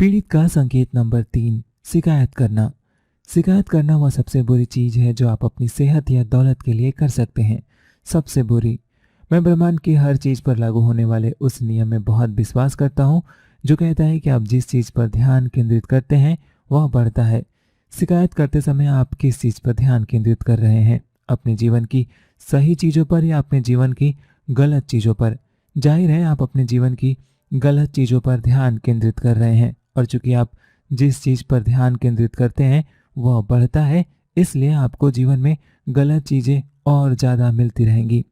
पीड़ित का संकेत नंबर 3, शिकायत करना। शिकायत करना वह सबसे बुरी चीज है जो आप अपनी सेहत या दौलत के लिए कर सकते हैं। सबसे बुरी। मैं ब्रह्मांड की हर चीज पर लागू होने वाले उस नियम में बहुत विश्वास करता हूँ जो कहता है कि आप जिस चीज पर ध्यान केंद्रित करते हैं वह बढ़ता है। शिकायत करते समय आप किस चीज पर ध्यान केंद्रित कर रहे हैं? अपने जीवन की सही चीजों पर या अपने जीवन की गलत चीजों पर? जाहिर है आप अपने जीवन की गलत चीजों पर ध्यान केंद्रित कर रहे हैं, और चूंकि आप जिस चीज पर ध्यान केंद्रित करते हैं वह बढ़ता है, इसलिए आपको जीवन में गलत चीजें और ज्यादा मिलती रहेंगी।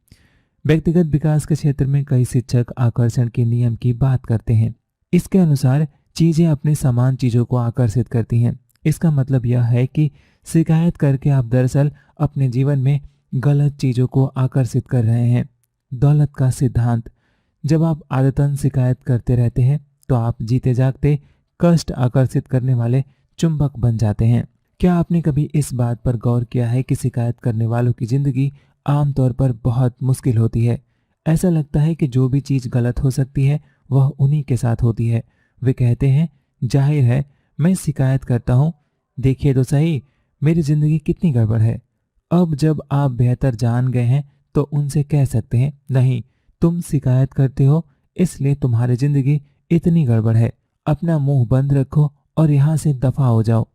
व्यक्तिगत विकास के क्षेत्र में कई शिक्षक आकर्षण के नियम की बात करते हैं। इसके अनुसार चीजें अपने समान चीजों को आकर्षित करती हैं। इसका मतलब यह है कि शिकायत करके आप दरअसल अपने जीवन में गलत चीजों को आकर्षित कर रहे हैं। दौलत का सिद्धांत। जब आप आदतन शिकायत करते रहते हैं तो आप जीते जागते कष्ट आकर्षित करने वाले चुंबक बन जाते हैं। क्या आपने कभी इस बात पर गौर किया है कि शिकायत करने वालों की जिंदगी आमतौर पर बहुत मुश्किल होती है? ऐसा लगता है कि जो भी चीज गलत हो सकती है वह उन्हीं के साथ होती है। वे कहते हैं, जाहिर है मैं शिकायत करता हूँ, देखिए तो सही मेरी जिंदगी कितनी गड़बड़ है। अब जब आप बेहतर जान गए हैं तो उनसे कह सकते हैं, नहीं, तुम शिकायत करते हो इसलिए तुम्हारी जिंदगी इतनी गड़बड़ है। अपना मुंह बंद रखो और यहाँ से दफा हो जाओ।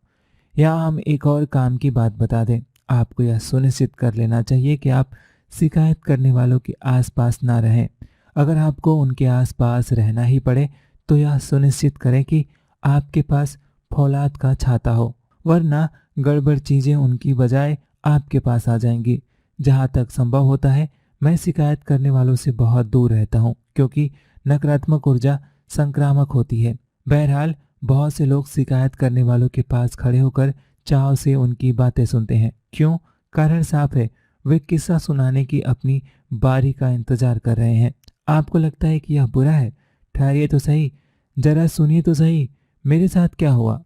यहाँ हम एक और काम की बात बता दें। आपको यह सुनिश्चित कर लेना चाहिए कि आप शिकायत करने वालों के आसपास ना रहें। अगर आपको उनके आसपास रहना ही पड़े तो यह सुनिश्चित करें कि आपके पास फौलाद का छाता हो, वरना गड़बड़ चीजें उनकी बजाय आपके पास आ जाएंगी। जहाँ तक संभव होता है मैं शिकायत करने वालों से बहुत दूर रहता हूँ, क्योंकि नकारात्मक ऊर्जा संक्रामक होती है। बहरहाल बहुत से लोग शिकायत करने वालों के पास खड़े होकर चाव से उनकी बातें सुनते हैं। क्यों? कारण साफ है, वे किस्सा सुनाने की अपनी बारी का इंतजार कर रहे हैं। आपको लगता है कि यह बुरा है? ठहरिए तो सही, जरा सुनिए तो सही, मेरे साथ क्या हुआ।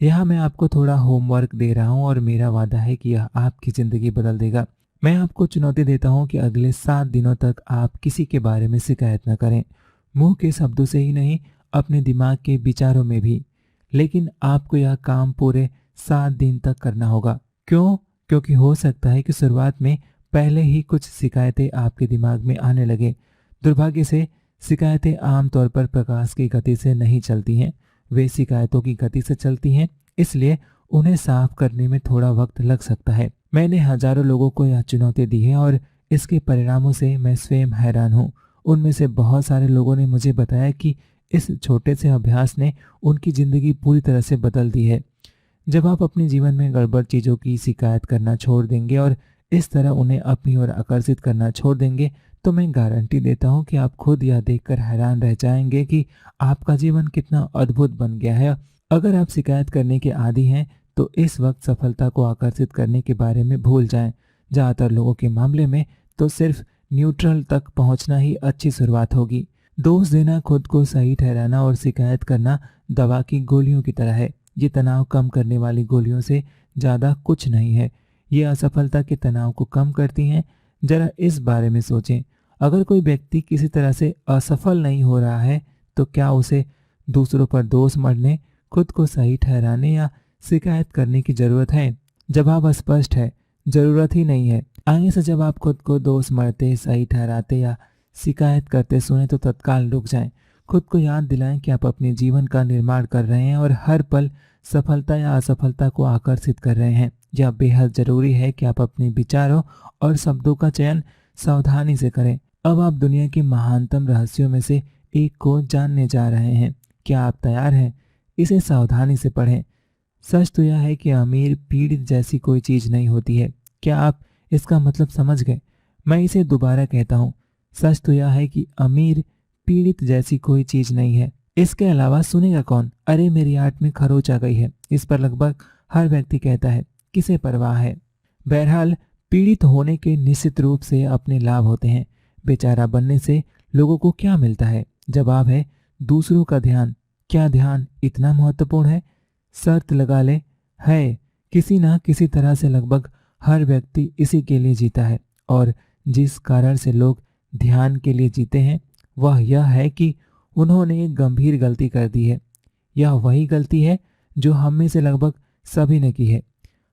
यहाँ मैं आपको थोड़ा होमवर्क दे रहा हूँ और मेरा वादा है कि यह आपकी ज़िंदगी बदल देगा। मैं आपको चुनौती देता हूँ कि अगले 7 दिनों तक आप किसी के बारे में शिकायत न करें, मुंह के शब्दों से ही नहीं, अपने दिमाग के विचारों में भी। लेकिन आपको यह काम पूरे 7 दिन तक करना होगा। क्यों? क्योंकि हो सकता है कि शुरुआत में पहले ही कुछ शिकायतें आपके दिमाग में आने लगे। दुर्भाग्य से शिकायतें आमतौर पर प्रकाश की गति से नहीं चलती हैं, वे शिकायतों की गति से चलती हैं, इसलिए उन्हें साफ करने में थोड़ा वक्त लग सकता है। मैंने हजारों लोगों को यह चुनौती दी है और इसके परिणामों से मैं स्वयं हैरान हूँ। उनमें से बहुत सारे लोगों ने मुझे बताया कि इस छोटे से अभ्यास ने उनकी ज़िंदगी पूरी तरह से बदल दी है। जब आप अपने जीवन में गड़बड़ चीज़ों की शिकायत करना छोड़ देंगे और इस तरह उन्हें अपनी ओर आकर्षित करना छोड़ देंगे, तो मैं गारंटी देता हूँ कि आप खुद यह देखकर हैरान रह जाएंगे कि आपका जीवन कितना अद्भुत बन गया है। अगर आप शिकायत करने के आदी हैं तो इस वक्त सफलता को आकर्षित करने के बारे में भूल जाएं। ज़्यादातर लोगों के मामले में तो सिर्फ न्यूट्रल तक पहुंचना ही अच्छी शुरुआत होगी। दोष देना, खुद को सही ठहराना और शिकायत करना दवा की गोलियों की तरह है। ये तनाव कम करने वाली गोलियों से ज़्यादा कुछ नहीं है। ये असफलता के तनाव को कम करती हैं। जरा इस बारे में सोचें, अगर कोई व्यक्ति किसी तरह से असफल नहीं हो रहा है तो क्या उसे दूसरों पर दोष मढ़ने, खुद को सही ठहराने या शिकायत करने की ज़रूरत है? जवाब स्पष्ट है, ज़रूरत ही नहीं है। आगे से जब आप खुद को दोष मढ़ते, सही ठहराते या शिकायत करते सुने तो तत्काल रुक जाएं। खुद को याद दिलाएं कि आप अपने जीवन का निर्माण कर रहे हैं और हर पल सफलता या असफलता को आकर्षित कर रहे हैं। यह बेहद जरूरी है कि आप अपने विचारों और शब्दों का चयन सावधानी से करें। अब आप दुनिया के महानतम रहस्यों में से एक को जानने जा रहे हैं। क्या आप तैयार हैं? इसे सावधानी से पढ़ें। सच तो यह है कि अमीर पीड़ित जैसी कोई चीज नहीं होती है। क्या आप इसका मतलब समझ गए? मैं इसे दोबारा कहता हूँ। सच तो यह है कि अमीर पीड़ित जैसी कोई चीज नहीं है। इसके अलावा सुनेगा कौन? अरे मेरी आर्ट में खरोच आ गई है, इस पर लगभग हर व्यक्ति कहता है, किसे परवाह है। बहरहाल पीड़ित होने के निश्चित रूप से अपने लाभ होते हैं। बेचारा बनने से लोगों को क्या मिलता है? जवाब है दूसरों का ध्यान। क्या ध्यान इतना महत्वपूर्ण है? शर्त लगा ले, है। किसी ना किसी तरह से लगभग हर व्यक्ति इसी के लिए जीता है, और जिस कारण से लोग ध्यान के लिए जीते हैं वह यह है कि उन्होंने एक गंभीर गलती कर दी है। यह वही गलती है जो हम में से लगभग सभी ने की है।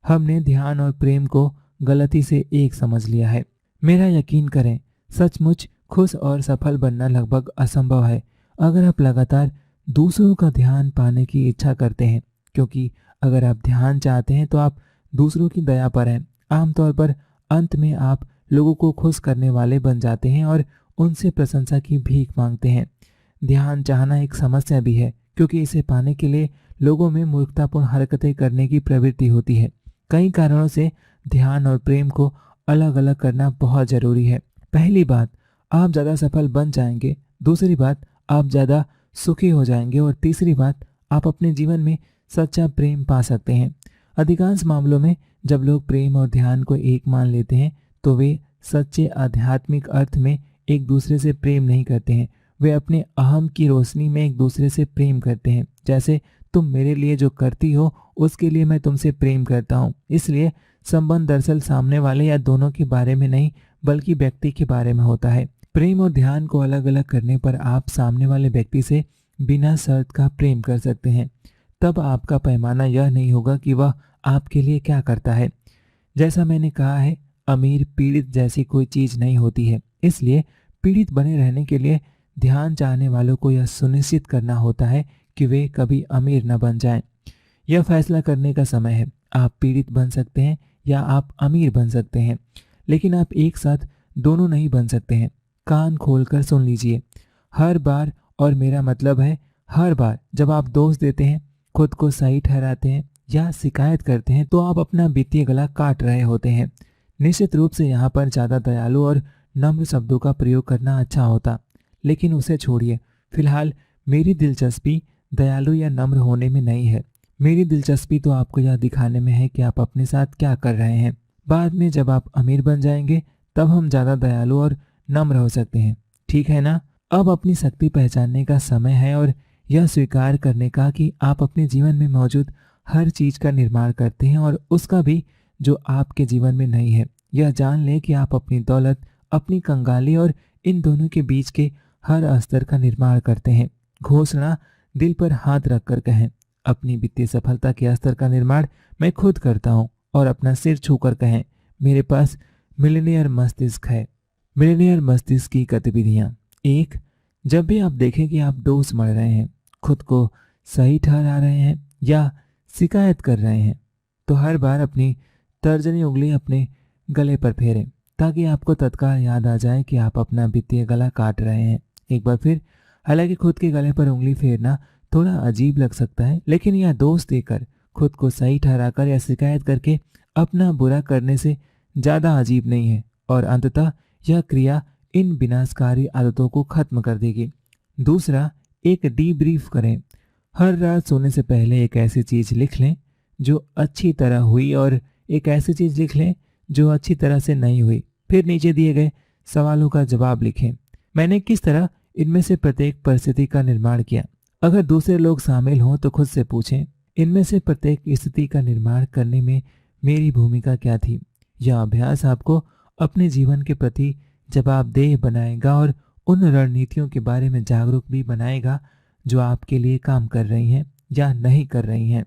हमने ध्यान और प्रेम को गलती से एक समझ लिया है। मेरा यकीन करें, सचमुच खुश और सफल बनना लगभग असंभव है अगर आप लगातार दूसरों का ध्यान पाने की इच्छा करते हैं, क्योंकि अगर आप ध्यान चाहते हैं तो आप दूसरों की दया पर हैं। आमतौर पर अंत में आप लोगों को खुश करने वाले बन जाते हैं और उनसे प्रशंसा की भीख मांगते हैं। ध्यान चाहना एक समस्या भी है, क्योंकि इसे पाने के लिए लोगों में मूर्खतापूर्ण हरकतें करने की प्रवृत्ति होती है। कई कारणों से ध्यान और प्रेम को अलग अलग करना बहुत जरूरी है। पहली बात, आप ज़्यादा सफल बन जाएंगे। दूसरी बात, आप ज़्यादा सुखी हो जाएंगे। और तीसरी बात, आप अपने जीवन में सच्चा प्रेम पा सकते हैं। अधिकांश मामलों में जब लोग प्रेम और ध्यान को एक मान लेते हैं तो वे सच्चे आध्यात्मिक अर्थ में एक दूसरे से प्रेम नहीं करते हैं। वे अपने अहम की रोशनी में एक दूसरे से प्रेम करते हैं। जैसे तुम मेरे लिए जो करती हो उसके लिए मैं तुमसे प्रेम करता हूँ। इसलिए संबंध दरअसल सामने वाले या दोनों के बारे में नहीं, बल्कि व्यक्ति के बारे में होता है। प्रेम और ध्यान को अलग अलग करने पर आप सामने वाले व्यक्ति से बिना शर्त का प्रेम कर सकते हैं। तब आपका पैमाना यह नहीं होगा कि वह आपके लिए क्या करता है। जैसा मैंने कहा है, अमीर पीड़ित जैसी कोई चीज नहीं होती है। इसलिए पीड़ित बने रहने के लिए ध्यान चाहने वालों को यह सुनिश्चित करना होता है कि वे कभी अमीर न बन जाएं। यह फैसला करने का समय है। आप पीड़ित बन सकते हैं या आप अमीर बन सकते हैं, लेकिन आप एक साथ दोनों नहीं बन सकते हैं। कान खोलकर सुन लीजिए। हर बार, और मेरा मतलब है हर बार, जब आप दोष देते हैं, खुद को सही ठहराते हैं या शिकायत करते हैं, तो आप अपना वित्तीय गला काट रहे होते हैं। निश्चित रूप से यहाँ पर ज़्यादा दयालु और नम्र शब्दों का प्रयोग करना अच्छा होता, लेकिन उसे छोड़िए। फिलहाल मेरी दिलचस्पी दयालु या नम्र होने में नहीं है। मेरी दिलचस्पी तो आपको यह दिखाने में है कि आप अपने साथ क्या कर रहे हैं। बाद में जब आप अमीर बन जाएंगे तब हम ज़्यादा दयालु और नम्र हो सकते हैं, ठीक है ना? अब अपनी शक्ति पहचानने का समय है और यह स्वीकार करने का कि आप अपने जीवन में मौजूद हर चीज का निर्माण करते हैं, और उसका भी जो आपके जीवन में नहीं है। यह जान लें कि आप अपनी दौलत, अपनी कंगाली और इन दोनों के बीच के हर स्तर का निर्माण करते हैं। घोषणा दिल पर हाथ रखकर कहें, अपनी वित्तीय सफलता के स्तर का निर्माण मैं खुद करता हूँ। और अपना सिर छूकर कहें, मेरे पास मिलियनेयर मस्तिष्क है। मिलियनेयर मस्तिष्क की गतिविधियां। 1, जब भी आप देखें कि आप दोष मढ़ रहे हैं, खुद को सही ठहरा रहे हैं या शिकायत कर रहे हैं, तो हर बार अपनी तर्जनी उंगली अपने गले पर फेरें, ताकि आपको तत्काल याद आ जाए कि आप अपना वित्तीय गला काट रहे हैं। एक बार फिर, हालांकि खुद के गले पर उंगली फेरना थोड़ा अजीब लग सकता है, लेकिन यह दोष देकर, खुद को सही ठहराकर या शिकायत करके अपना बुरा करने से ज़्यादा अजीब नहीं है। और अंततः यह क्रिया इन विनाशकारी आदतों को खत्म कर देगी। दूसरा, एक डीब्रीफ करें। हर रात सोने से पहले एक ऐसी चीज लिख लें जो अच्छी तरह हुई और एक ऐसी चीज लिख लें जो अच्छी तरह से नहीं हुई। फिर नीचे दिए गए सवालों का जवाब लिखें। मैंने किस तरह इनमें से प्रत्येक परिस्थिति का निर्माण किया? अगर दूसरे लोग शामिल हों तो खुद से पूछें, इनमें से प्रत्येक स्थिति का निर्माण करने में मेरी भूमिका क्या थी? यह अभ्यास आपको अपने जीवन के प्रति जवाबदेह बनाएगा और उन रणनीतियों के बारे में जागरूक भी बनाएगा जो आपके लिए काम कर रही हैं या नहीं कर रही हैं।